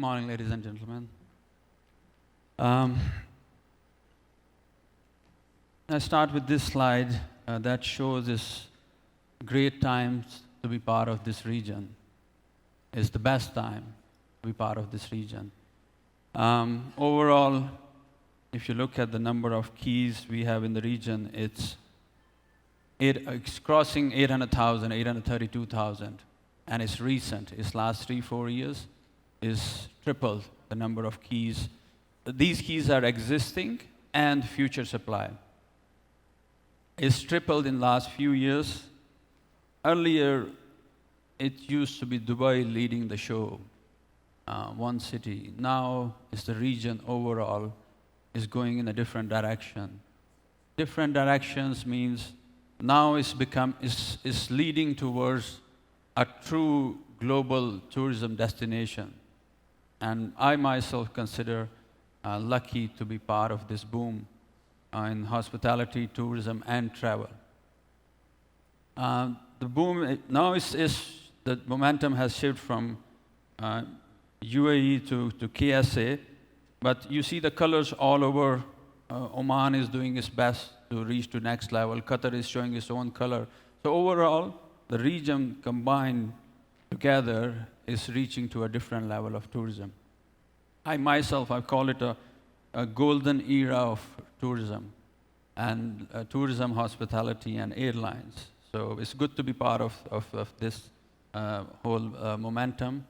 morning, ladies and gentlemen. I start with this slide that shows this great times to be part of this region. It's the best time to be part of this region. Overall, if you look at the number of keys we have in the region, it's crossing 800,000, 832,000, and it's recent. It's last 3-4 years is tripled the number of keys. These keys are existing and future supply. It's tripled in last few years. Earlier, it used to be Dubai leading the show, one city. Now, it's the region overall is going in a different direction. Different directions means now it's leading towards a true global tourism destination. And I myself consider lucky to be part of this boom in hospitality, tourism, and travel. The boom now the momentum has shifted from UAE to KSA, but you see the colors all over. Oman is doing its best to reach to next level. Qatar is showing its own color. So overall, the region combined together is reaching to a different level of tourism. I call it a golden era of tourism, and tourism, hospitality, and airlines. So it's good to be part of this whole momentum.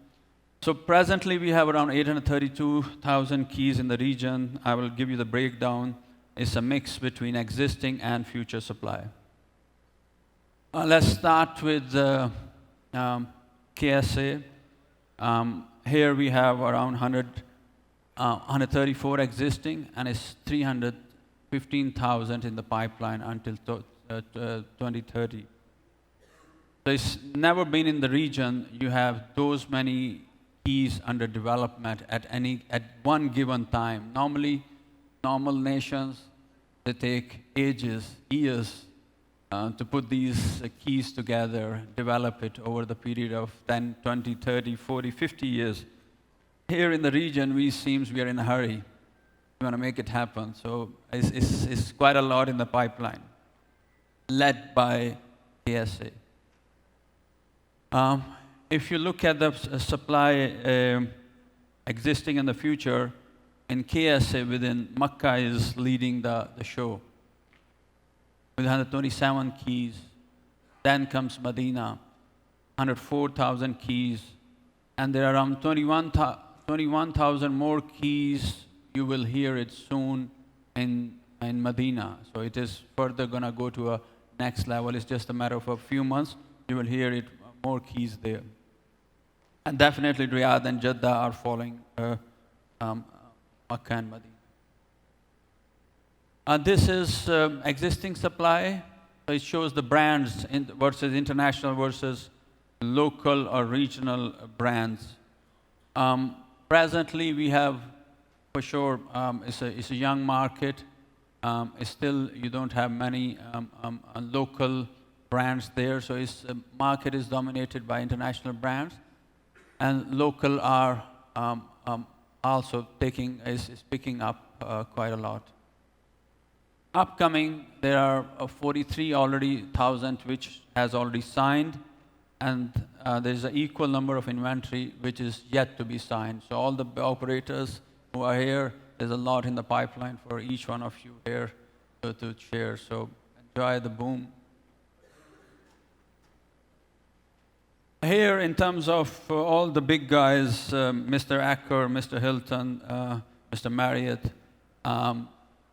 So presently we have around 832,000 keys in the region. I will give you the breakdown. It's a mix between existing and future supply. Let's start with KSA. Here we have around 134 existing, and it's 315,000 in the pipeline until 2030. So it's never been in the region you have those many keys under development at one given time. Normally, normal nations, they take ages, years to put these keys together, develop it over the period of 10, 20, 30, 40, 50 years. Here in the region, we are in a hurry. We want to make it happen. So it's quite a lot in the pipeline, led by KSA. If you look at the supply existing in the future, in KSA within Makkah is leading the show with 127 keys. Then comes Medina, 104,000 keys, and there are around 21,000 more keys. You will hear it soon in Medina. So it is further going to go to a next level. It's just a matter of a few months. You will hear it, more keys there. And definitely Riyadh and Jeddah are following Makkah and Medina. This is existing supply. So it shows the brands versus international versus local or regional brands. Presently, we have, for sure, it's a young market. Still, you don't have many local brands there. So the market is dominated by international brands. And local are also is picking up quite a lot. Upcoming, there are 43,000 which has already signed, and there's an equal number of inventory which is yet to be signed. So all the operators who are here, there's a lot in the pipeline for each one of you here to share. So enjoy the boom. Here, in terms of all the big guys, Mr. Accor, Mr. Hilton, Mr. Marriott,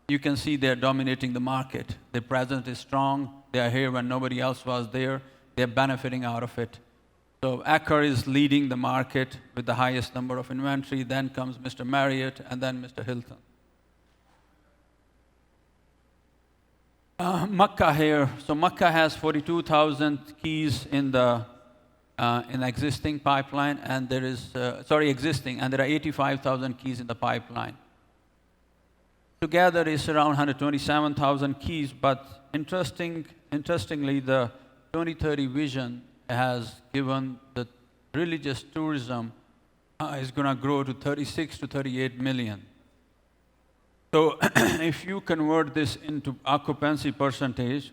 you can see they're dominating the market. Their presence is strong. They are here when nobody else was there. They're benefiting out of it. So Accor is leading the market with the highest number of inventory. Then comes Mr. Marriott, and then Mr. Hilton. Makkah here. So Makkah has 42,000 keys in existing pipeline, and there is existing, and there are 85,000 keys in the pipeline. Together, it's around 127,000 keys. But interestingly, the 2030 vision has given the religious tourism is going to grow to 36 to 38 million. So if you convert this into occupancy percentage,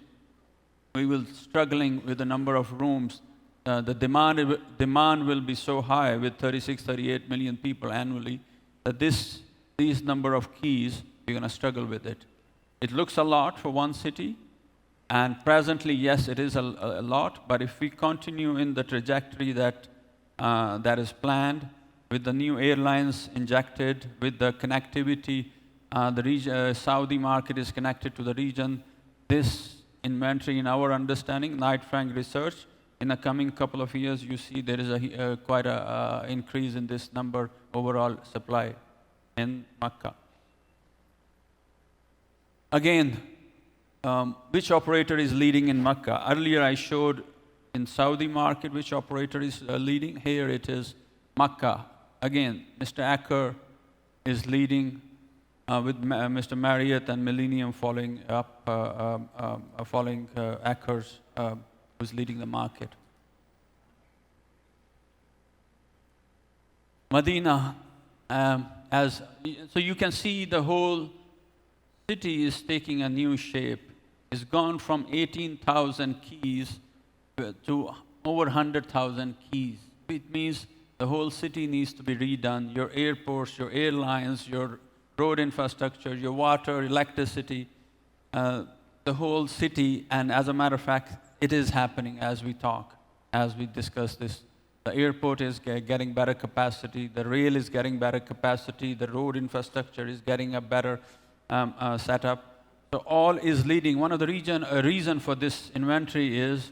we will struggling with the number of rooms. The demand will be so high with 36, 38 million people annually that these number of keys, we're going to struggle with it. It looks a lot for one city, and presently, yes, it is a lot, but if we continue in the trajectory that is planned, with the new airlines injected, with the connectivity, Saudi market is connected to the region, this inventory, in our understanding, Knight Frank research, in the coming couple of years, you see there is quite a increase in this number overall supply in Makkah. Again, which operator is leading in Makkah? Earlier I showed in Saudi market which operator is leading. Here it is Makkah. Again, Mr. Acker is leading with Mr. Marriott and Millennium following up, following Acker's, who's leading the market. Medina, so you can see the whole city is taking a new shape. It's gone from 18,000 keys to over 100,000 keys. It means the whole city needs to be redone. Your airports, your airlines, your road infrastructure, your water, electricity, the whole city. And as a matter of fact, it is happening as we talk, as we discuss this. The airport is getting better capacity. The rail is getting better capacity. The road infrastructure is getting a better setup. So all is leading. One of the reason for this inventory is,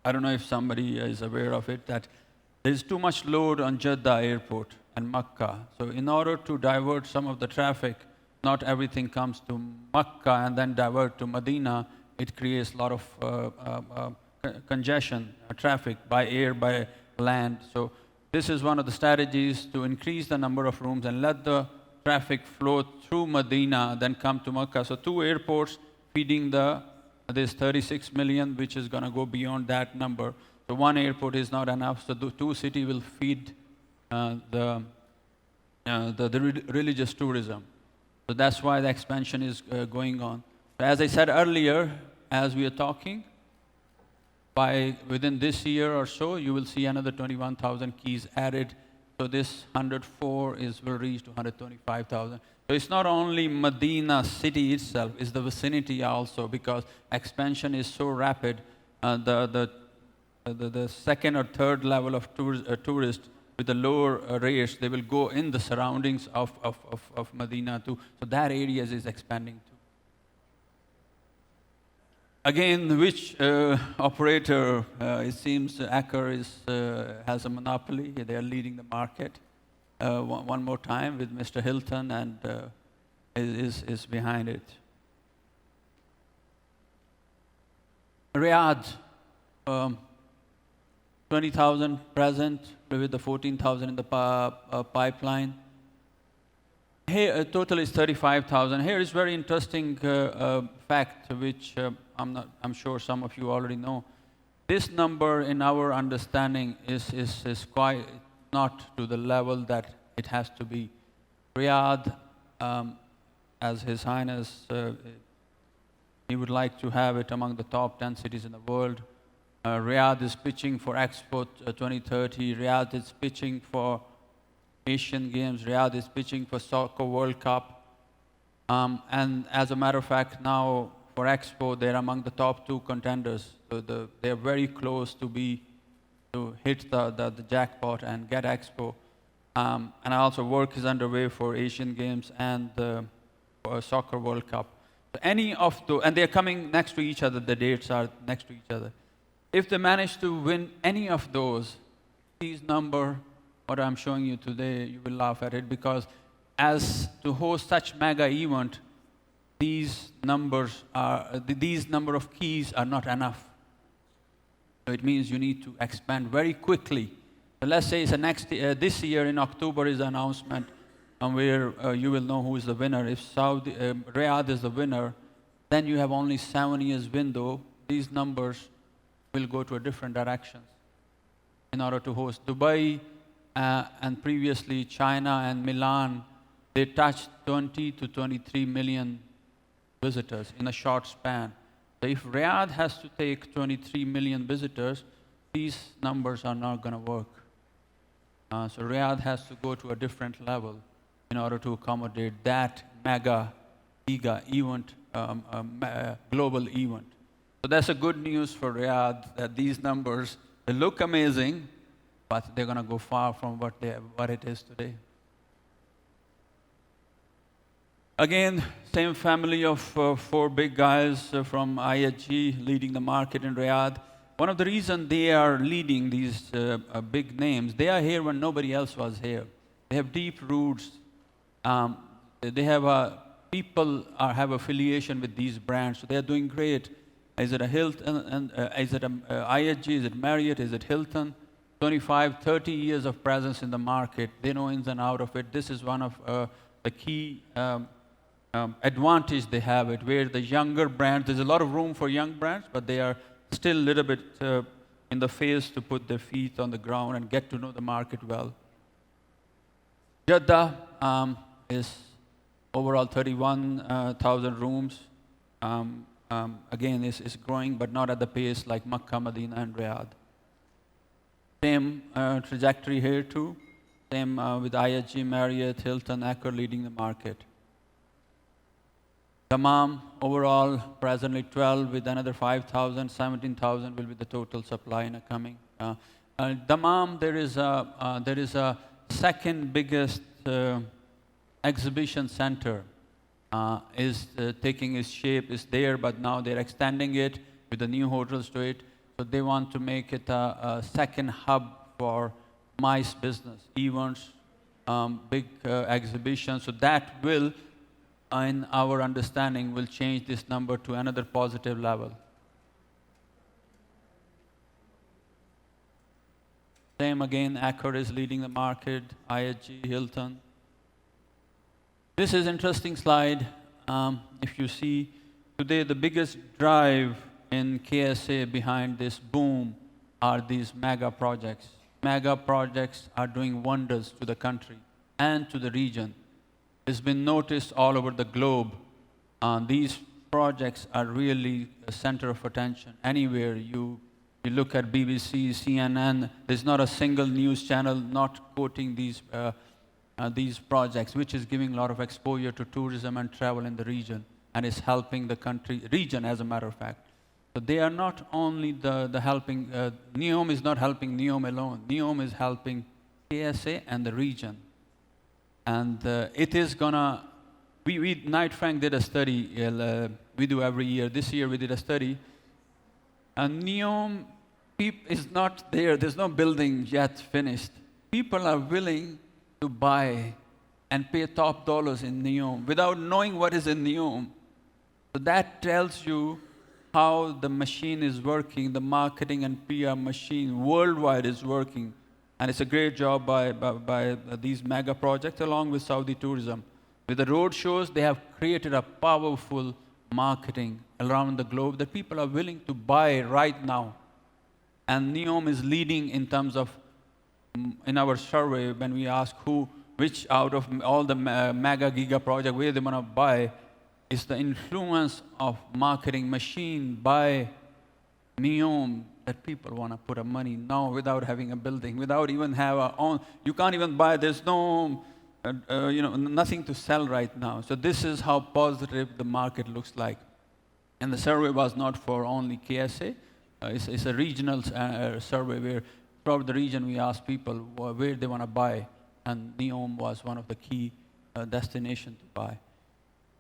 I don't know if somebody is aware of it, that there is too much load on Jeddah airport and Makkah. So in order to divert some of the traffic, not everything comes to Makkah and then divert to Medina. It creates a lot of congestion, traffic by air, by land. So this is one of the strategies to increase the number of rooms and let the traffic flow through Medina, then come to Makkah. So 2 airports feeding this 36 million, which is going to go beyond that number. So 1 airport is not enough. So the 2 cities will feed the religious tourism. So that's why the expansion is going on. So as I said earlier, as we are talking, within this year or so, you will see another 21,000 keys added. So this 104 will reach to 125,000. So it's not only Medina city itself, it's the vicinity also, because expansion is so rapid. The second or third level of tourists with the lower rates, they will go in the surroundings of Medina too. So that area is expanding too. Again, which operator? It seems Acker has a monopoly. They are leading the market. One more time with Mr. Hilton, and is behind it. Riyadh, 20,000 present with the 14,000 in the pipeline. Here, total is 35,000. Here is very interesting fact, which I'm sure some of you already know. This number, in our understanding, is quite not to the level that it has to be. Riyadh, as His Highness, he would like to have it among the top 10 cities in the world. Riyadh is pitching for Expo 2030. Riyadh is pitching for Asian Games. Riyadh is pitching for Soccer World Cup. And as a matter of fact, now for Expo, they're among the top 2 contenders. So they're very close to hit the jackpot and get Expo. And also work is underway for Asian Games and the Soccer World Cup. So any of those, and they're coming next to each other, the dates are next to each other. If they manage to win any of those, these number, what I'm showing you today, you will laugh at it, because as to host such mega event, these number of keys are not enough. So it means you need to expand very quickly. So let's say it's this year in October is the announcement, and where you will know who is the winner. If Riyadh is the winner, then you have only 7 years window. These numbers will go to a different direction in order to host. Dubai and previously China and Milan, they touched 20 to 23 million visitors in a short span. So if Riyadh has to take 23 million visitors, these numbers are not going to work. So Riyadh has to go to a different level in order to accommodate that giga event, global event. So that's a good news for Riyadh, that these numbers, they look amazing, but they're going to go far from what it is today. Again, same family of four big guys from IHG leading the market in Riyadh. One of the reasons they are leading these big names, they are here when nobody else was here. They have deep roots. They have people have affiliation with these brands, so they are doing great. Is it a Hilton? Is it a IHG? Is it Marriott? Is it Hilton? 25, 30 years of presence in the market. They know ins and out of it. This is one of the key advantage they have it, where the younger brands, there's a lot of room for young brands, but they are still a little bit in the phase to put their feet on the ground and get to know the market well. Jeddah is overall 31,000 rooms. Again, is growing, but not at the pace like Makkah, Medina, and Riyadh. Same trajectory here too. Same with IHG, Marriott, Hilton, Accor leading the market. Dammam, overall, presently 12, with another 5,000, 17,000 will be the total supply in a coming. Dammam, there is a second biggest exhibition center. Is taking its shape, is there, but now they're extending it with the new hotels to it. So they want to make it a second hub for MICE business, events, big exhibitions. So that will, in our understanding, will change this number to another positive level. Same again, Accor is leading the market, IHG, Hilton. This is an interesting slide. If you see, today the biggest drive in KSA behind this boom are these mega projects. Mega projects are doing wonders to the country and to the region. It's been noticed all over the globe. These projects are really a center of attention. Anywhere you look at BBC, CNN, there's not a single news channel not quoting these projects, which is giving a lot of exposure to tourism and travel in the region, and is helping the region, as a matter of fact. So they are not only the helping, NEOM is not helping NEOM alone. NEOM is helping KSA and the region. And it is gonna, Knight Frank did a study, we do every year. This year we did a study, and NEOM is not there. There's no building yet finished. People are willing to buy and pay top dollars in NEOM without knowing what is in NEOM. So that tells you how the machine is working, the marketing and PR machine worldwide is working. And it's a great job by these mega projects along with Saudi tourism. With the road shows, they have created a powerful marketing around the globe that people are willing to buy right now. And NEOM is leading in terms of, in our survey, when we ask which out of all the mega giga project, where they want to buy, is the influence of marketing machine by NEOM that people want to put a money now without having a building, without even have a own. You can't even buy. There's no, nothing to sell right now. So this is how positive the market looks like. And the survey was not for only KSA. It's a regional survey where throughout the region we asked people where they want to buy, and NEOM was one of the key destinations to buy.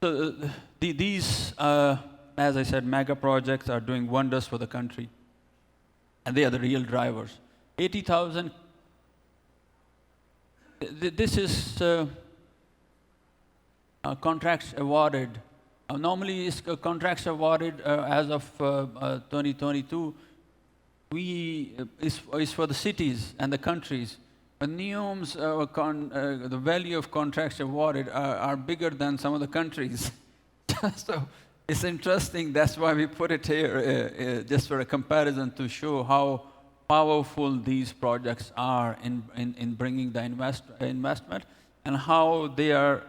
So these, as I said, mega projects are doing wonders for the country, and they are the real drivers. 80,000. This is contracts awarded. Normally, contracts awarded as of 2022. Is for the cities and the countries. But NEOM's the value of contracts awarded are bigger than some of the countries. So it's interesting. That's why we put it here, just for a comparison to show how powerful these projects are in bringing the investment, and how they are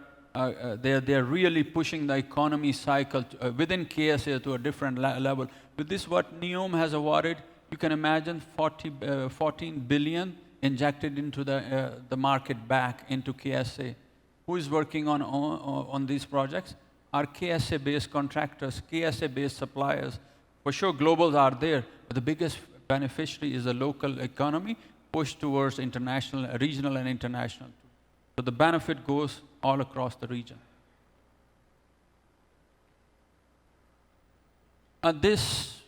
really pushing the economy cycle within KSA to a different level. With this, what NEOM has awarded, you can imagine 14 billion injected into the market back into KSA. Who is working on these projects? Are KSA-based contractors, KSA-based suppliers. For sure, globals are there, but the biggest beneficiary is the local economy pushed towards international, regional and international. So the benefit goes all across the region. This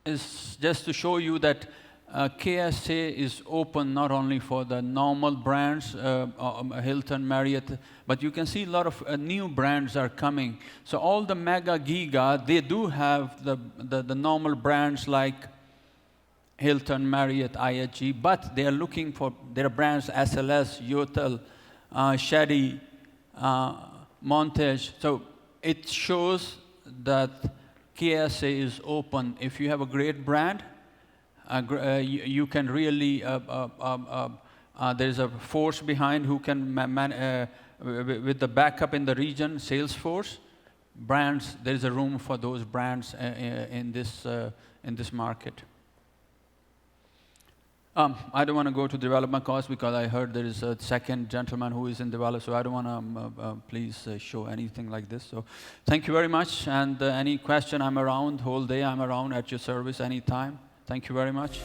is just to show you that KSA is open not only for the normal brands, Hilton, Marriott, but you can see a lot of new brands are coming. So all the mega giga, they do have the normal brands like Hilton, Marriott, IHG, but they are looking for their brands SLS, Yotel, Shadi, Montage. So it shows that KSA is open. If you have a great brand, you can really, there's a force behind who can, with the backup in the region, sales force, brands, there's a room for those brands in this market. I don't want to go to development costs because I heard there is a second gentleman who is in development, so I don't want to please show anything like this. So thank you very much, and any question, I'm around whole day, I'm around at your service anytime. Thank you very much.